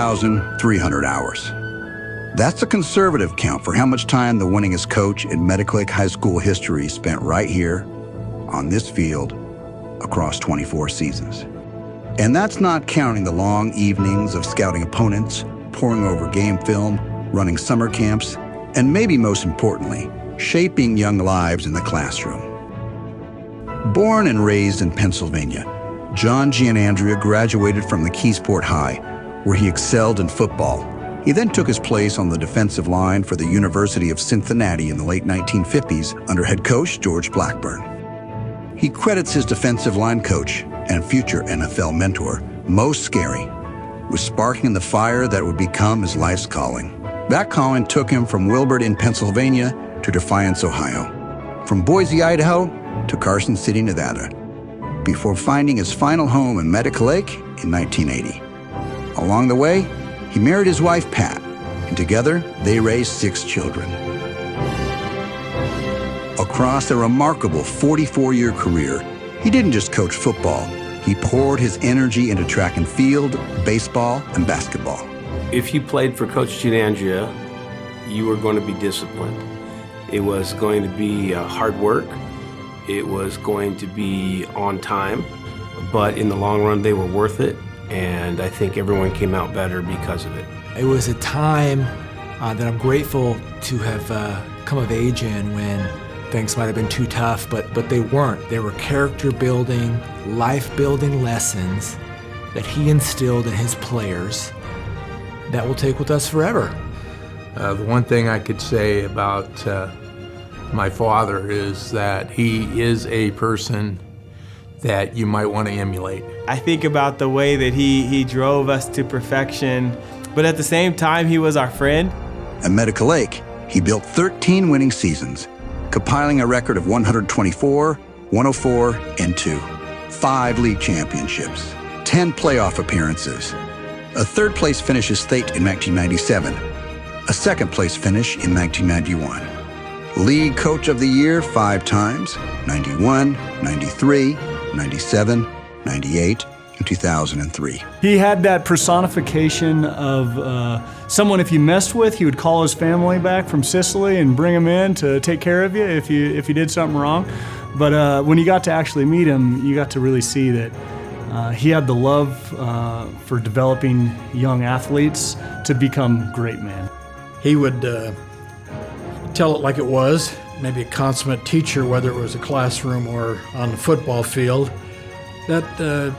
2,300 hours. That's a conservative count for how much time the winningest coach in Medical Lake High School history spent right here on this field across 24 seasons. And that's not counting the long evenings of scouting opponents, poring over game film, running summer camps, and maybe most importantly, shaping young lives in the classroom. Born and raised in Pennsylvania, John Giannandrea graduated from McKeesport High, where he excelled in football. He then took his place on the defensive line for the University of Cincinnati in the late 1950s under head coach George Blackburn. He credits his defensive line coach and future NFL mentor, Mo Scary, with sparking the fire that would become his life's calling. That calling took him from Wilmerding, Pennsylvania to Defiance, Ohio, from Boise, Idaho to Carson City, Nevada, before finding his final home in Medical Lake in 1980. Along the way, he married his wife, Pat, and together they raised 6 children. Across a remarkable 44-year career, he didn't just coach football. He poured his energy into track and field, baseball, and basketball. If you played for Coach Giannandrea, you were going to be disciplined. It was going to be hard work. It was going to be on time. But in the long run, they were worth it. And I think everyone came out better because of it. It was a time that I'm grateful to have come of age in when things might have been too tough, but they weren't. They were character-building, life-building lessons that he instilled in his players that will take with us forever. The one thing I could say about my father is that he is a person that you might want to emulate. I think about the way that he drove us to perfection, but at the same time, he was our friend. At Medical Lake, he built 13 winning seasons, compiling a record of 124, 104, and 2, 5 league championships, 10 playoff appearances, a third-place finish as state in 1997, a second-place finish in 1991. League Coach of the Year 5 times, 91, 93, 97, 98, and 2003. He had that personification of someone if you messed with, he would call his family back from Sicily and bring them in to take care of you if you did something wrong. But when you got to actually meet him, you got to really see that he had the love for developing young athletes to become great men. He would tell it like it was, maybe a consummate teacher, whether it was a classroom or on the football field. That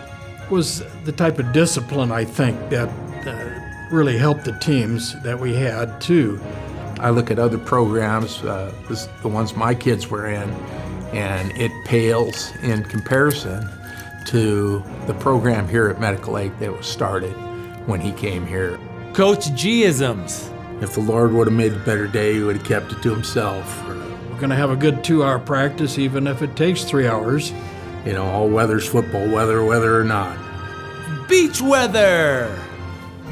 was the type of discipline, I think, that really helped the teams that we had, too. I look at other programs, the ones my kids were in, and it pales in comparison to the program here at Medical Lake that was started when he came here. Coach G-isms. If the Lord would have made a better day, he would have kept it to himself. We're going to have a good 2-hour practice, even if it takes 3 hours. You know, all weather's football, weather or not. Beach weather.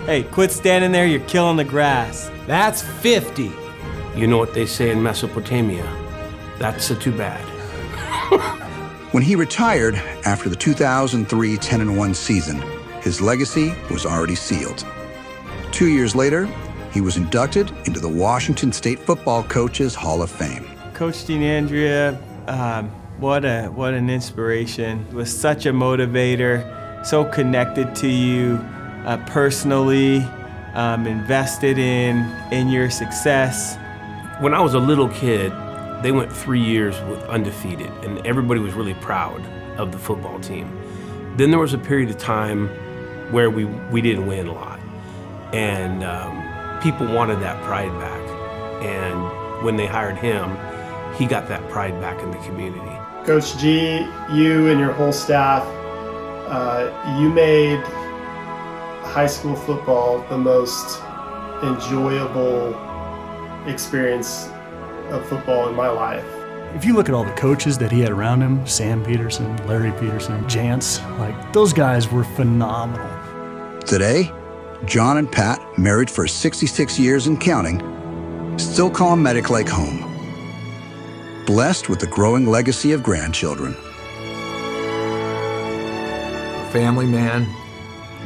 Hey, quit standing there, you're killing the grass. That's 50. You know what they say in Mesopotamia? That's too bad. When he retired after the 2003 10-1 season, his legacy was already sealed. 2 years later, he was inducted into the Washington State Football Coaches Hall of Fame. Coach Giannandrea, what an inspiration. He was such a motivator, so connected to you personally, invested in your success. When I was a little kid, they went 3 years with undefeated, and everybody was really proud of the football team. Then there was a period of time where we didn't win a lot, and people wanted that pride back. And when they hired him, he got that pride back in the community. Coach G, you and your whole staff, you made high school football the most enjoyable experience of football in my life. If you look at all the coaches that he had around him, Sam Peterson, Larry Peterson, Jance, like those guys were phenomenal. Today, John and Pat, married for 66 years and counting, still call Medical Lake home, blessed with a growing legacy of grandchildren. Family man,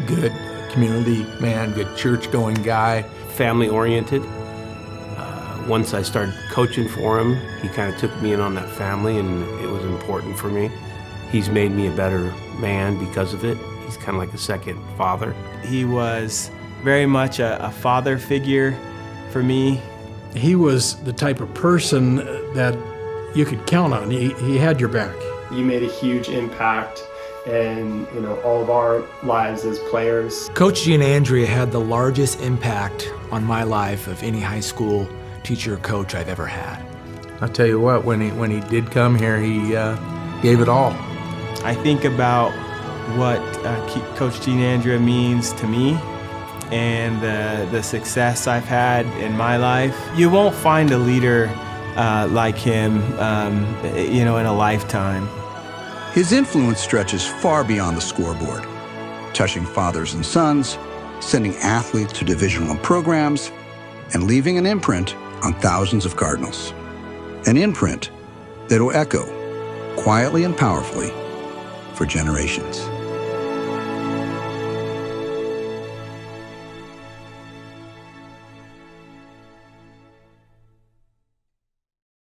good community man, good church-going guy. Family-oriented. Once I started coaching for him, he kind of took me in on that family, and it was important for me. He's made me a better man because of it. He's kind of like a second father. He was very much a father figure for me. He was the type of person that you could count on. He had your back. You made a huge impact in all of our lives as players. Coach Giannandrea had the largest impact on my life of any high school teacher or coach I've ever had. I'll tell you what, when he did come here, he gave it all. I think about what Coach Giannandrea means to me and the success I've had in my life. You won't find a leader like him, in a lifetime. His influence stretches far beyond the scoreboard, touching fathers and sons, sending athletes to divisional programs, and leaving an imprint on thousands of Cardinals. An imprint that will echo quietly and powerfully for generations.